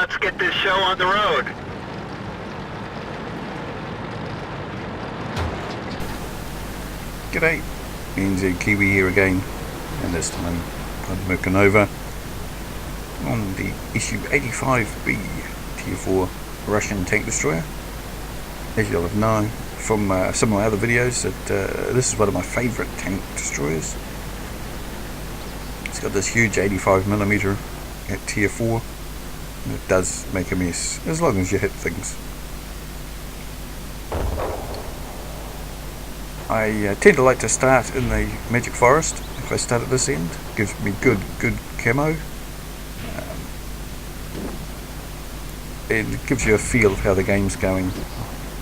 Let's get this show on the road. G'day, NZKIWI here again, and this time I'm working over on the SU85B Tier 4 Russian tank destroyer. As you'll have known from some of my other videos, that this is one of my favourite tank destroyers. It's got this huge 85mm at Tier 4, and it does make a mess, as long as you hit things. I tend to like to start in the Magic Forest. If I start at this end, it gives me good camo. It gives you a feel of how the game's going,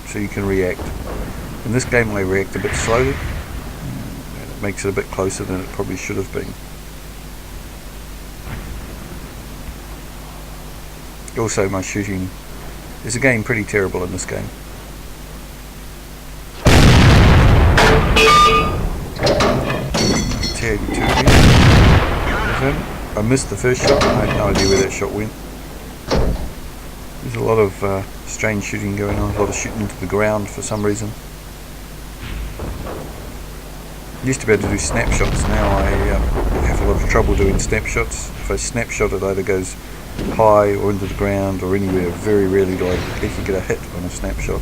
so you can react. In this game I react a bit slowly, and it makes it a bit closer than it probably should have been. Also, my shooting is again pretty terrible in this game. I missed the first shot. I have no idea where that shot went. There's a lot of strange shooting going on, a lot of shooting into the ground for some reason. I used to be able to do snapshots. Now I have a lot of trouble doing snapshots. If I snapshot, it either goes high or into the ground or anywhere. Very rarely do I actually get a hit on a snapshot.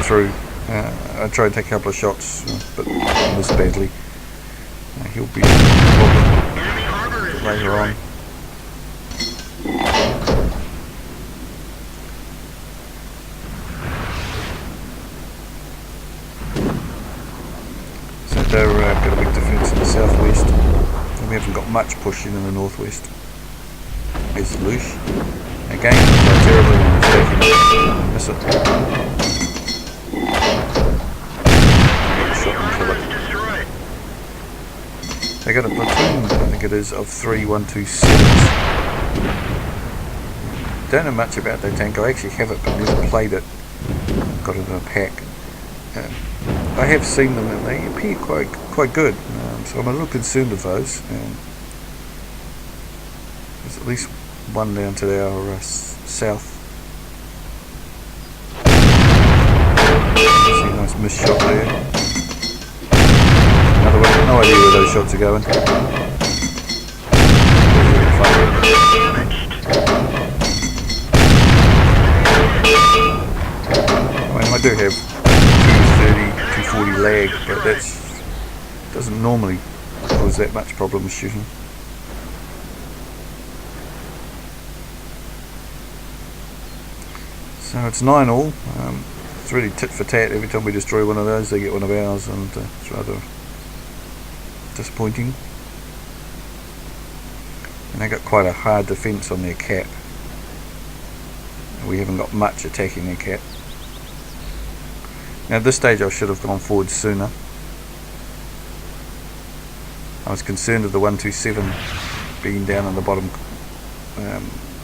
Through. I tried to take a couple of shots, but missed badly. He'll be later on. So they're got a big defence in the southwest, and we haven't got much pushing in the northwest. There's the Loosh. Again, so terribly and miss it. They got a platoon, I think it is, of 3 127s. Don't know much about that tank. I actually have it, but never played it. Got it in a pack. I have seen them, and they appear quite good. So I'm a little concerned of those. There's at least one down to our south. See a nice missed shot there. Another one, no idea where those shots are going. I mean, I do have 230, 240 lag, but that doesn't normally cause that much problem with shooting. So it's 9 all. It's really tit for tat. Every time we destroy one of those, they get one of ours, and it's rather disappointing. And they got quite a hard defence on their cap. We haven't got much attacking their cap. Now at this stage I should have gone forward sooner. I was concerned of the 127 being down on the bottom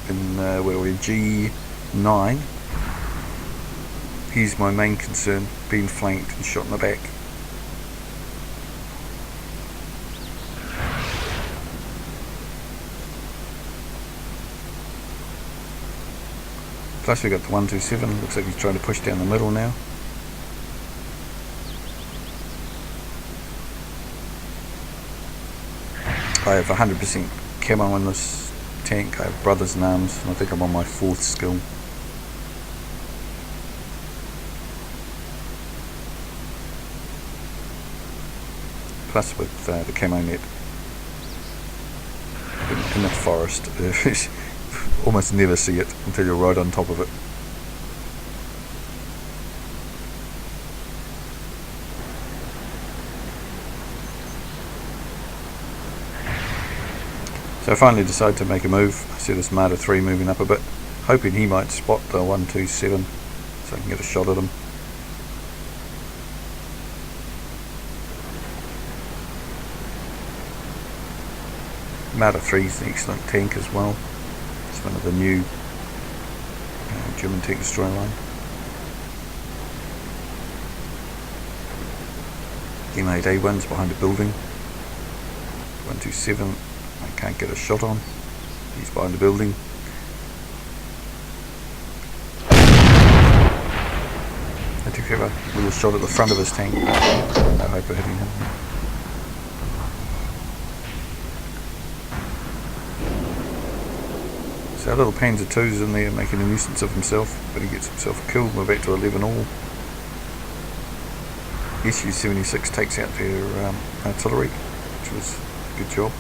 in where we're G9. He's my main concern, being flanked and shot in the back. Plus we got the 127, looks like he's trying to push down the middle now. I have 100% camo on this tank. I have brothers in arms, and I think I'm on my 4th skill. Plus with the camo net in the forest. Almost never see it until you're right on top of it. So I finally decided to make a move. I see this Marder 3 moving up a bit, hoping he might spot the 127 so I can get a shot at him. Marder 3 is an excellent tank as well. It's one of the new German tank destroyer line. M8A1's behind a building. 127, I can't get a shot on. He's behind the building. I took a little shot at the front of his tank, but no hope of hitting him. So our little Panzer II's in there making a nuisance of himself, but he gets himself killed. We're back to 11 all. SU85B takes out their artillery, which was a good job.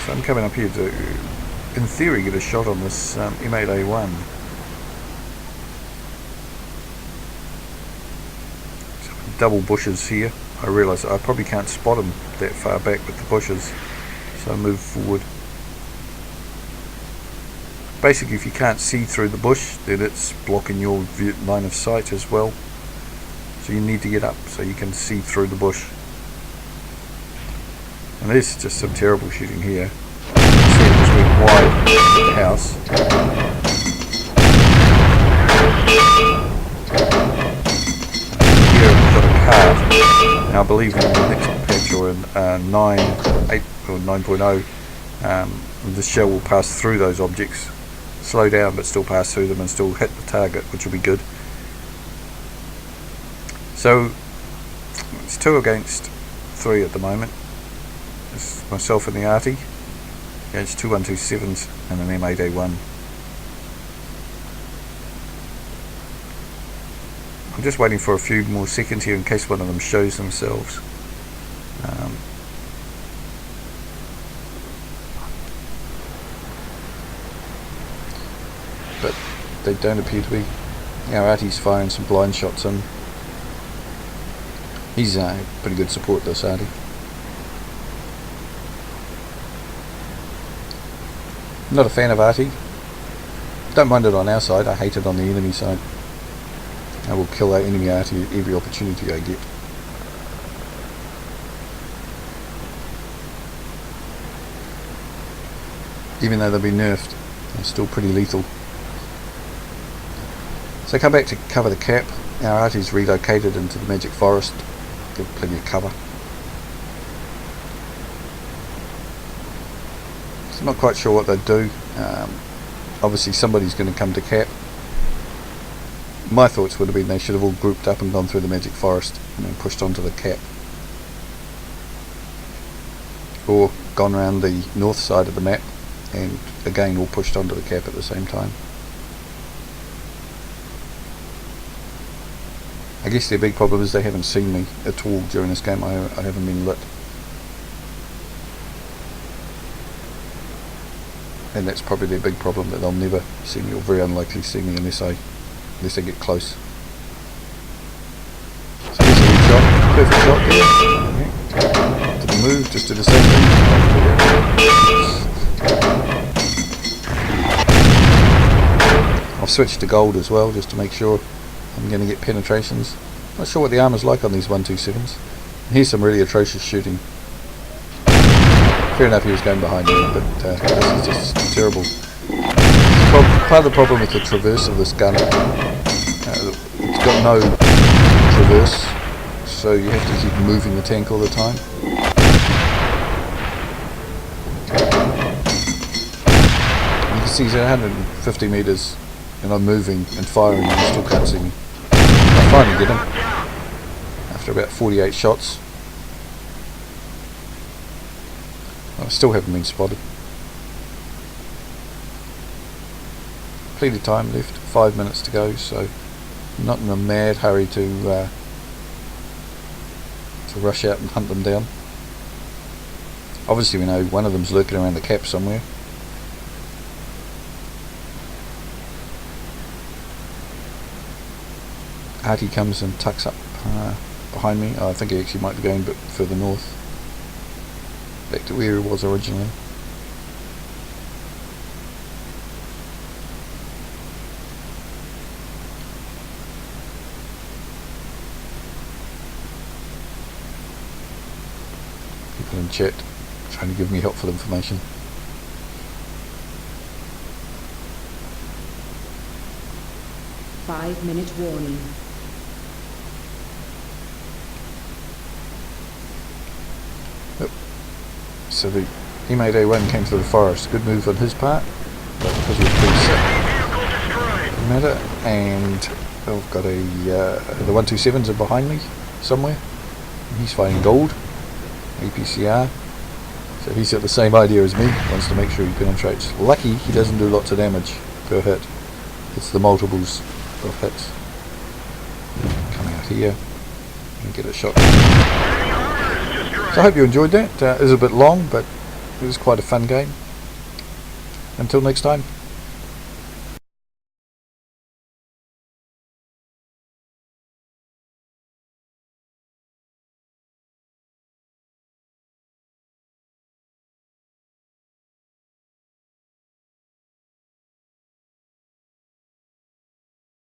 So I'm coming up here to, in theory, get a shot on this M8A1. So double bushes here. I realise I probably can't spot him that far back with the bushes, so I move forward. Basically, if you can't see through the bush, then it's blocking your line of sight as well. So you need to get up so you can see through the bush. And there's just some terrible shooting here. You can see it just went wide of the house. Here we've got a car. Now I believe in the next patch, or in 9.8 or 9.0, the shell will pass through those objects. Slow down, but still pass through them and still hit the target, which will be good. So it's 2 against 3 at the moment. It's myself and the arty against 2 127s and an M8A1. I'm just waiting for a few more seconds here in case one of them shows themselves. But they don't appear to be. Our arty's firing some blind shots in. He's pretty good support, this arty. Not a fan of arty. Don't mind it on our side, I hate it on the enemy side. I will kill our enemy arty at every opportunity I get. Even though they've been nerfed, they're still pretty lethal. So come back to cover the cap. Our arty's relocated into the Magic Forest. Give plenty of cover. So I'm not quite sure what they'd do. Obviously somebody's going to come to cap. My thoughts would have been they should have all grouped up and gone through the Magic Forest and then pushed onto the cap. Or gone around the north side of the map and again all pushed onto the cap at the same time. I guess their big problem is they haven't seen me at all during this game. I haven't been lit. And that's probably their big problem, that they'll never see me, or very unlikely to see me unless they get close. So here's a good shot, perfect shot there. Okay. Didn't move, just did the same thing. I've switched to gold as well, just to make sure I'm going to get penetrations. Not sure what the armour's like on these 127s. Here's some really atrocious shooting. Fair enough, he was going behind me, but this is just terrible. Part of the problem with the traverse of this gun, it's got no traverse, so you have to keep moving the tank all the time. You can see he's at 150 metres and I'm moving and firing and he still can't see me. I finally get him after about 48 shots. I still haven't been spotted. Plenty of time left, 5 minutes to go, so I'm not in a mad hurry to rush out and hunt them down. Obviously we know one of them's lurking around the cap somewhere. Arty comes and tucks up behind me. I think he actually might be going a bit further north, back to where he was originally. People in chat trying to give me helpful information. Five-minute warning. So the E-Mate A1 came through the forest. Good move on his part, but because he was pretty sick, he made it. And I've got the 127s are behind me somewhere. And he's fighting gold, APCR. So he's got the same idea as me. Wants to make sure he penetrates. Lucky he doesn't do lots of damage per hit. It's the multiples of hits. Coming out here and get a shot. So I hope you enjoyed that. It was a bit long, but it was quite a fun game. Until next time.